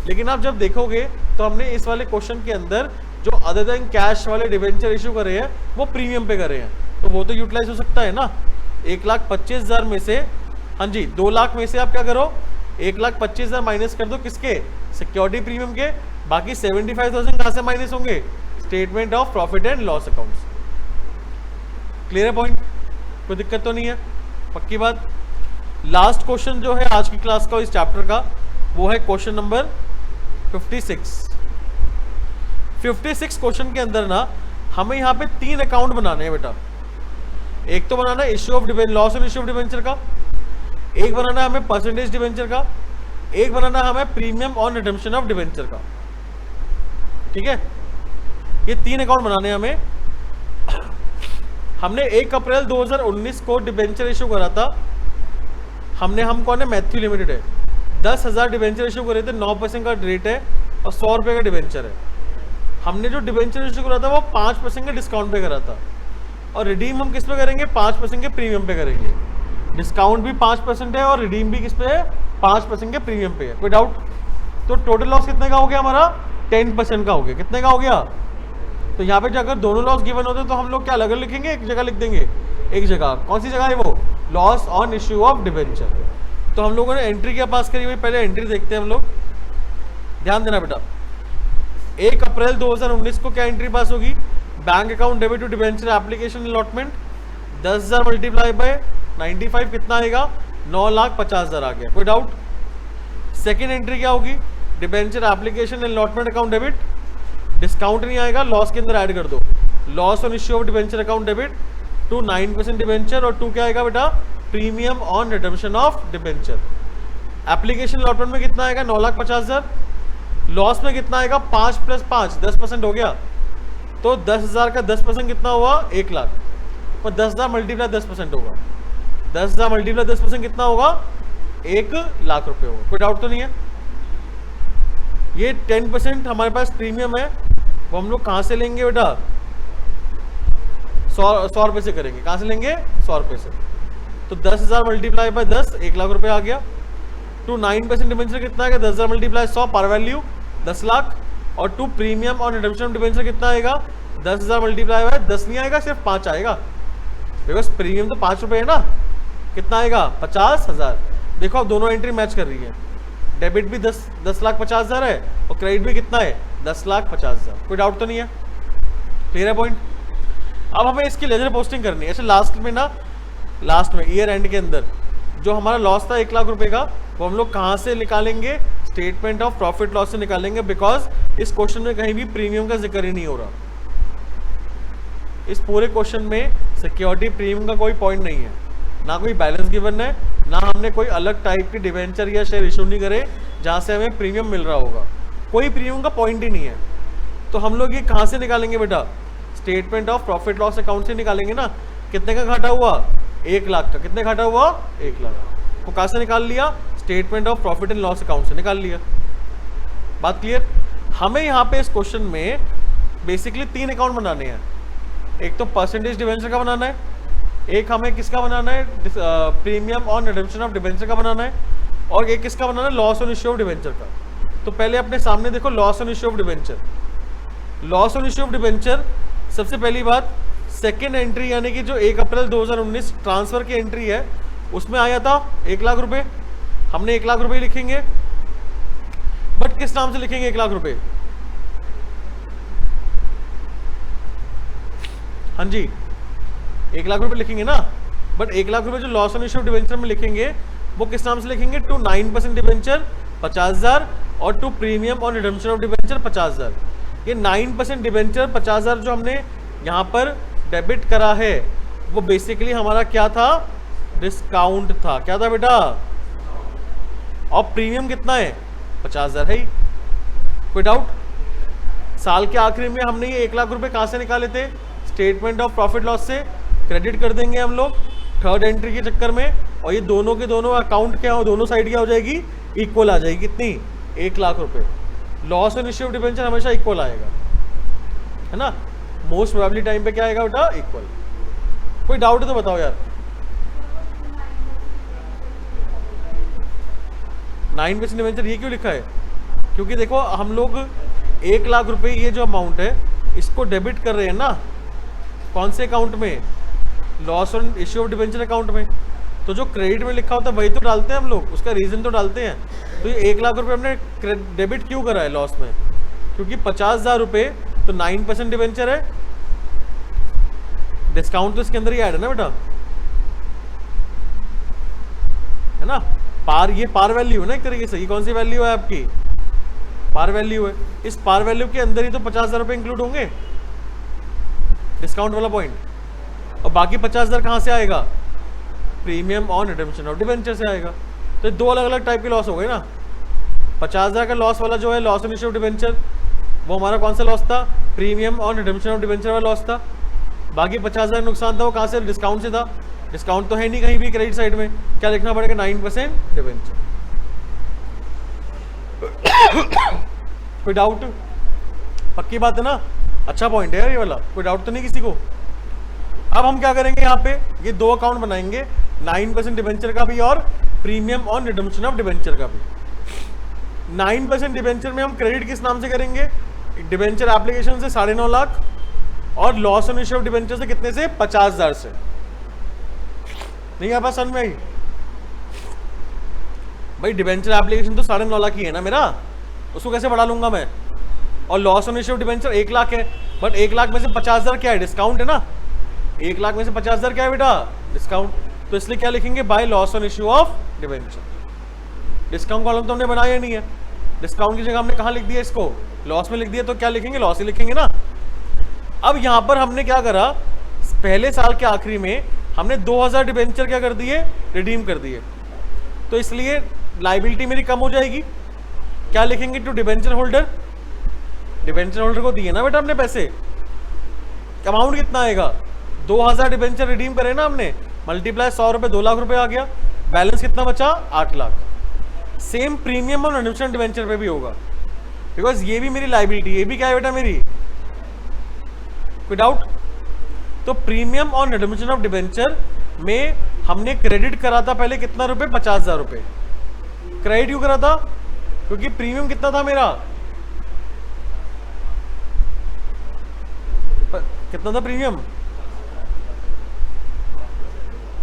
लेकिन आप जब देखोगे तो हमने इस वाले क्वेश्चन के अंदर जो अदर देन कैश वाले डिबेंचर इशू करे हैं वो प्रीमियम पे करे हैं, तो वो तो यूटिलाइज हो सकता है ना। 1,25,000 में से, हाँ जी 2 लाख में से आप क्या करो, 1,25,000 माइनस कर दो किसके, सिक्योरिटी प्रीमियम के। बाकी 75,000 कहाँ से माइनस होंगे, statement of profit and loss accounts. Clear है पॉइंट, कोई दिक्कत तो नहीं है, पक्की बात। लास्ट क्वेश्चन जो है आज की क्लास का इस चैप्टर का, वो है क्वेश्चन नंबर 56। 56 क्वेश्चन के अंदर ना हमें यहाँ पे 3 अकाउंट बनाने हैं बेटा। एक तो बनाना है issue of debenture, loss on issue of debenture का, एक बनाना है हमें परसेंटेज डिबेंचर का, एक बनाना है हमें premium on redemption of debenture का। ठीक है, ये 3 अकाउंट बनाने हैं हमें। हमने 1 अप्रैल 2019 को डिबेंचर इशू करा था। हम कौन है, मैथ्यू लिमिटेड है। 10,000 डिबेंचर इशू करे थे, 9% का रेट है और 100 रुपये का डिबेंचर है। हमने जो डिबेंचर इशू करा था वो 5% के डिस्काउंट पे करा था, और रिडीम हम किस पे करेंगे, 5% के प्रीमियम पे करेंगे। डिस्काउंट भी 5% है और रिडीम भी किस पे है, 5% के प्रीमियम पे है। कोई डाउट, तो टोटल लॉस कितने का हो गया हमारा, 10% का हो गया। कितने का हो गया, तो यहाँ पे अगर दोनों लॉस गिवन होते तो हम लोग क्या अलग लिखेंगे, एक जगह लिख देंगे, एक जगह। कौन सी जगह है वो, loss on issue of debenture. तो हम लोगों ने एंट्री क्या पास करी हुई, पहले एंट्री देखते हैं हम लोग, ध्यान देना बेटा। 1 अप्रैल 2019 को क्या एंट्री पास होगी, bank account debit to debenture application allotment 10,000 multiply by 95 कितना आएगा, 9,50,000 आ गया। कोई डाउट। सेकेंड एंट्री क्या होगी, debenture application allotment account debit, discount नहीं आएगा, लॉस के अंदर ऐड कर दो, loss on issue of debenture account debit to 9% debenture, और टू क्या आएगा बेटा, premium on redemption of debenture. Application allotment में कितना आएगा, 9,50,000, लॉस में कितना आएगा, 5 + 5 10% हो गया, तो 10,000 का 10% कितना हुआ, 1 लाख, और 10,000 मल्टीप्लाई 10% होगा, 10,000 मल्टीप्लाई 10% कितना होगा, 1 लाख रुपए होगा। कोई डाउट तो नहीं है? ये 10% हमारे पास प्रीमियम है, वो हम लोग कहाँ से लेंगे बेटा, 100 रुपये से करेंगे। कहाँ से लेंगे, 100 रुपये से। तो 10,000 मल्टीप्लाई बाय 10 1 लाख रुपए आ गया। टू 9% डिबेंचर कितना आएगा, 10,000 मल्टीप्लाई 100 पार वैल्यू 10 लाख, और to premium on redemption of debenture कितना आएगा, 10,000 मल्टीप्लाई बाय 10 नहीं आएगा, सिर्फ 5 आएगा, बिकॉज प्रीमियम तो 5 रुपये है ना। कितना आएगा, 50,000। देखो अब दोनों एंट्री मैच कर रही है, डेबिट भी 10,50,000 है और क्रेडिट भी कितना है, 10,50,000। कोई डाउट तो नहीं है? क्लियर है पॉइंट? अब हमें इसकी लेजर पोस्टिंग करनी है। ऐसे लास्ट में ईयर एंड के अंदर जो हमारा लॉस था 1 लाख रुपए का, वो हम लोग कहाँ से निकालेंगे, स्टेटमेंट ऑफ प्रॉफिट लॉस से निकालेंगे, बिकॉज इस क्वेश्चन में कहीं भी प्रीमियम का जिक्र ही नहीं हो रहा। इस पूरे क्वेश्चन में सिक्योरिटी प्रीमियम का कोई पॉइंट नहीं है, ना कोई बैलेंस गिवन है, ना हमने कोई अलग टाइप की डिवेंचर या शेयर इशू नहीं करे जहाँ से हमें प्रीमियम मिल रहा होगा। कोई प्रीमियम का पॉइंट ही नहीं है। तो हम लोग ये कहाँ से निकालेंगे बेटा, statement of profit loss account से निकालेंगे ना। कितने का घाटा हुआ, 1 लाख का। कितने घाटा हुआ, 1 लाख। तो कहाँ से निकाल लिया, statement of profit and loss account से निकाल लिया। बात क्लियर? हमें यहाँ पे इस क्वेश्चन में बेसिकली 3 अकाउंट बनाने हैं। एक तो परसेंटेज डिवेंचर का बनाना है, एक हमें किसका बनाना है, premium on redemption of debenture का बनाना है, और एक किसका बनाना है, loss on issue of debenture का। तो पहले अपने सामने देखो loss on issue of debenture. Loss on issue of debenture, सबसे पहली बात, सेकेंड एंट्री यानी कि जो 1 अप्रैल 2019 ट्रांसफर की एंट्री है, उसमें आया था 1 लाख रुपए। हमने 1 लाख रुपए लिखेंगे, बट किस नाम से लिखेंगे 1 लाख रुपए, हाँ जी 1 लाख रुपए लिखेंगे ना, बट 1 लाख रुपए जो loss on issue of debenture में लिखेंगे वो किस नाम से लिखेंगे, टू 9% डिवेंचर 50,000 और to premium on redemption of debenture 50,000। ये 9% डिवेंचर 50,000 जो हमने यहाँ पर डेबिट करा है, वो बेसिकली हमारा क्या था, डिस्काउंट था। क्या था बेटा, और प्रीमियम कितना है, 50,000 है ही। कोई डाउट? साल के आखिरी में हमने ये 1 लाख रुपए कहाँ से निकाले थे, स्टेटमेंट ऑफ प्रॉफिट लॉस से क्रेडिट कर देंगे हम लोग थर्ड एंट्री के चक्कर में, और ये दोनों के दोनों अकाउंट क्या हो, दोनों साइड क्या हो जाएगी, इक्वल आ जाएगी। कितनी, 1 लाख रुपए। Loss on issue of debenture हमेशा इक्वल आएगा, है ना। मोस्ट प्रोबेबली टाइम पे क्या आएगा बेटा, इक्वल। कोई डाउट है तो बताओ यार। 9% डिवेंचर ये क्यों लिखा है, क्योंकि देखो हम लोग 1 लाख रुपए ये जो अमाउंट है इसको डेबिट कर रहे हैं ना, कौन से अकाउंट में, loss on issue of debenture account में। तो जो क्रेडिट में लिखा होता है वही तो डालते हैं हम लोग, उसका रीजन तो डालते हैं। तो ये 1 लाख रुपए हमने डेबिट क्यों करा है लॉस में, क्योंकि 50,000 रुपए तो 9% डिवेंचर है, डिस्काउंट तो इसके अंदर ही ऐड है ना बेटा, है ना। ये पार वैल्यू है ना एक तरीके से। ये कौन सी वैल्यू है आपकी, पार वैल्यू है। इस पार वैल्यू के अंदर ही तो 50,000 रुपए इंक्लूड होंगे, डिस्काउंट वाला पॉइंट। और बाकी 50,000 कहाँ से आएगा, premium on redemption of debenture से आएगा। तो 2 अलग अलग टाइप के लॉस हो गए ना। 50,000 का लॉस वाला जो है loss on issue of debenture, वो हमारा कौन सा लॉस था, premium on redemption of debenture वाला लॉस था। बाकी 50,000 नुकसान था वो कहाँ से, डिस्काउंट से था। डिस्काउंट तो है नहीं कहीं भी क्रेडिट साइड में, क्या लिखना पड़ेगा, 9% डिवेंचर। कोई डाउट? पक्की बात है ना, अच्छा पॉइंट है यार ये वाला, कोई डाउट तो नहीं किसी को। अब हम क्या करेंगे, यहाँ पे ये 2 अकाउंट बनाएंगे, 9% डिवेंचर का भी और premium on redemption of debenture का भी। 9% डिवेंचर में हम क्रेडिट किस नाम से करेंगे, डिवेंचर एप्लीकेशन से 9.5 लाख, और loss on issue of debenture से कितने से, 50,000 से। नहीं आ पास समझ में आई भाई, डिवेंचर एप्लीकेशन तो 9.5 लाख ही है ना मेरा, उसको कैसे बढ़ा लूंगा मैं। और loss on issue of debenture 1 lakh है, बट 1 लाख में से 50,000 क्या है, डिस्काउंट है ना। 1 लाख में से 50,000 क्या है बेटा, डिस्काउंट। तो इसलिए क्या लिखेंगे, by loss on issue of debenture. Discount column तो हमने बनाया नहीं है, डिस्काउंट की जगह हमने कहाँ लिख दिया इसको, लॉस में लिख दिया, तो क्या लिखेंगे, लॉस ही लिखेंगे ना। अब यहां पर हमने क्या करा, पहले साल के आखिरी में हमने 2000 डिबेंचर क्या कर दिए, रिडीम कर दिए, तो इसलिए लाइबिलिटी मेरी कम हो जाएगी। क्या लिखेंगे, to debenture holder, debenture holder को दिए ना बेटा हमने पैसे, अमाउंट कितना आएगा, 2000 डिबेंचर रिडीम करे ना हमने, मल्टीप्लाई 100 रुपए, 2 लाख रुपए आ गया, बैलेंस कितना बचा, 8 लाख। सेम प्रीमियम और रिडम्पशन डिबेंचर पे भी होगा, बिकॉज ये भी मेरी लाइबिलिटी, ये भी क्या है बेटा मेरी, कोई डाउट। तो प्रीमियम और रिडम्पशन ऑफ डिबेंचर में हमने क्रेडिट करा था पहले कितना रुपए, 50,000 रुपए। क्रेडिट क्यों करा था, क्योंकि प्रीमियम कितना था मेरा, कितना था प्रीमियम,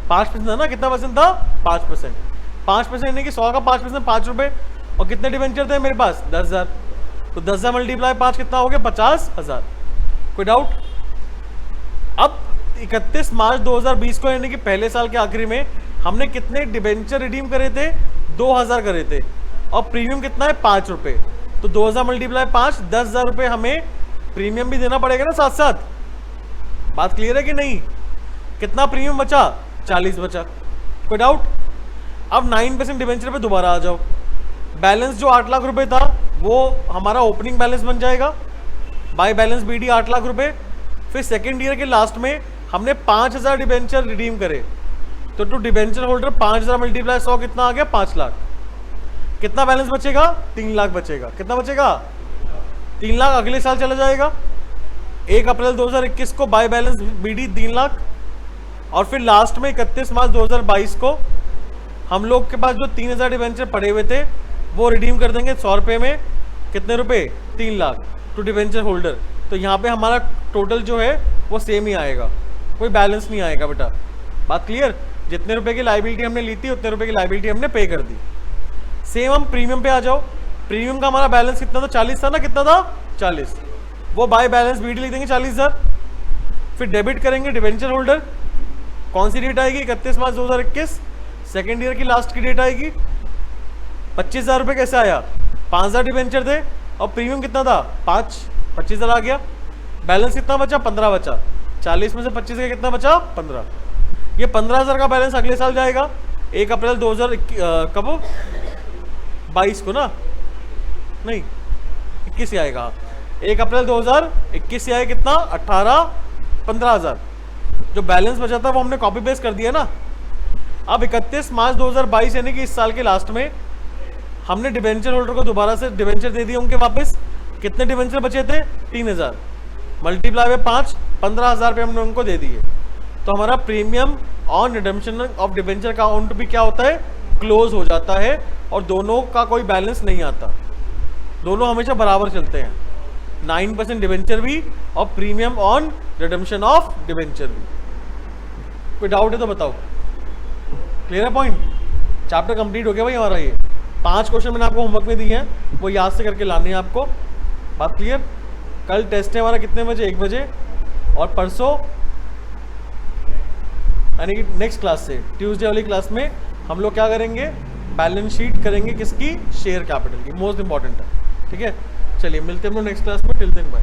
5% था ना, कितना परसेंट था, 5%। 5% यानी कि 100 का 5%, 5 रुपए, और कितने डिबेंचर थे मेरे पास, 10,000, तो 10,000 मल्टीप्लाई 5 कितना हो गया, 50,000। कोई डाउट। अब 31 मार्च 2020 को यानी कि पहले साल के आखिरी में हमने कितने डिबेंचर रिडीम करे थे, 2000 करे थे, और प्रीमियम कितना है, 5 रुपए, तो 2000 मल्टीप्लाई 5, 10,000 रुपए हमें प्रीमियम भी देना पड़ेगा ना साथ साथ। बात क्लियर है कि नहीं, कितना प्रीमियम बचा, 40 बचा। कोई डाउट। अब 9% डिबेंचर पे दोबारा आ जाओ, बैलेंस जो 8 लाख रुपए था वो हमारा ओपनिंग बैलेंस बन जाएगा, बाय बैलेंस बीडी 8 लाख रुपए। फिर सेकेंड ईयर के लास्ट में हमने 5000 डिबेंचर रिडीम करे, तो टू डिबेंचर होल्डर 5000 मल्टीप्लाई 100 कितना आ गया, 5 लाख। कितना बैलेंस बचेगा, 3 लाख बचेगा। कितना बचेगा, 3 लाख अगले साल चला जाएगा, 1 अप्रैल 2021 को बाय बैलेंस बीडी 3 लाख, और फिर लास्ट में 31 मार्च 2022 को हम लोग के पास जो 3000 डिबेंचर पड़े हुए थे वो रिडीम कर देंगे 100 रुपये में, कितने रुपए, 3 लाख टू डिबेंचर होल्डर। तो यहाँ पे हमारा टोटल जो है वो सेम ही आएगा, कोई बैलेंस नहीं आएगा बेटा। बात क्लियर। जितने रुपए की लाइबिलिटी हमने ली थी उतने रुपए की लाइबिलिटी हमने पे कर दी। सेम हम प्रीमियम पे आ जाओ, प्रीमियम का हमारा बैलेंस कितना था, 40 था ना, कितना था, 40, वो बाय बैलेंस बीडी लिख देंगे 40,000। फिर डेबिट करेंगे डिबेंचर होल्डर, कौन सी डेट आएगी, 31 मार्च 2021, सेकेंड ईयर की लास्ट की डेट आएगी। 25,000 रुपये कैसे आया, 5,000 डिबेंचर थे और प्रीमियम कितना था, 25,000 आ गया। बैलेंस कितना बचा, 15 बचा, 40 में से 25 का कितना बचा, 15। ये 15,000 का बैलेंस अगले साल जाएगा 1 अप्रैल 2000 22 को ना, नहीं 21 से आएगा, 1 अप्रैल 2021 से आएगा कितना, 15,000। जो बैलेंस बचा था वो हमने कॉपी पेस्ट कर दिया ना। अब 31 मार्च 2022 यानी कि इस साल के लास्ट में हमने डिबेंचर होल्डर को दोबारा से डिबेंचर दे दिए उनके वापस। कितने डिबेंचर बचे थे, 3,000 मल्टीप्लाई बाय 5, 15,000 रुपये हमने उनको दे दिए। तो हमारा premium on redemption of debenture का अकाउंट भी क्या होता है, क्लोज हो जाता है, और दोनों का कोई बैलेंस नहीं आता, दोनों हमेशा बराबर चलते हैं, 9% डिबेंचर भी और premium on redemption of debenture भी। कोई डाउट है तो बताओ। क्लियर है पॉइंट। चैप्टर कंप्लीट हो गया भाई हमारा। ये 5 क्वेश्चन मैंने आपको होमवर्क में दिए हैं, वो याद से करके लाने हैं आपको। बात क्लियर। कल टेस्ट है हमारा कितने बजे, 1 बजे, और परसों यानी कि नेक्स्ट क्लास से ट्यूसडे वाली क्लास में हम लोग क्या करेंगे, बैलेंस शीट करेंगे किसकी, शेयर कैपिटल की, मोस्ट इंपॉर्टेंट है। ठीक है, चलिए मिलते हैं हम लोग नेक्स्ट क्लास में। Till then bye.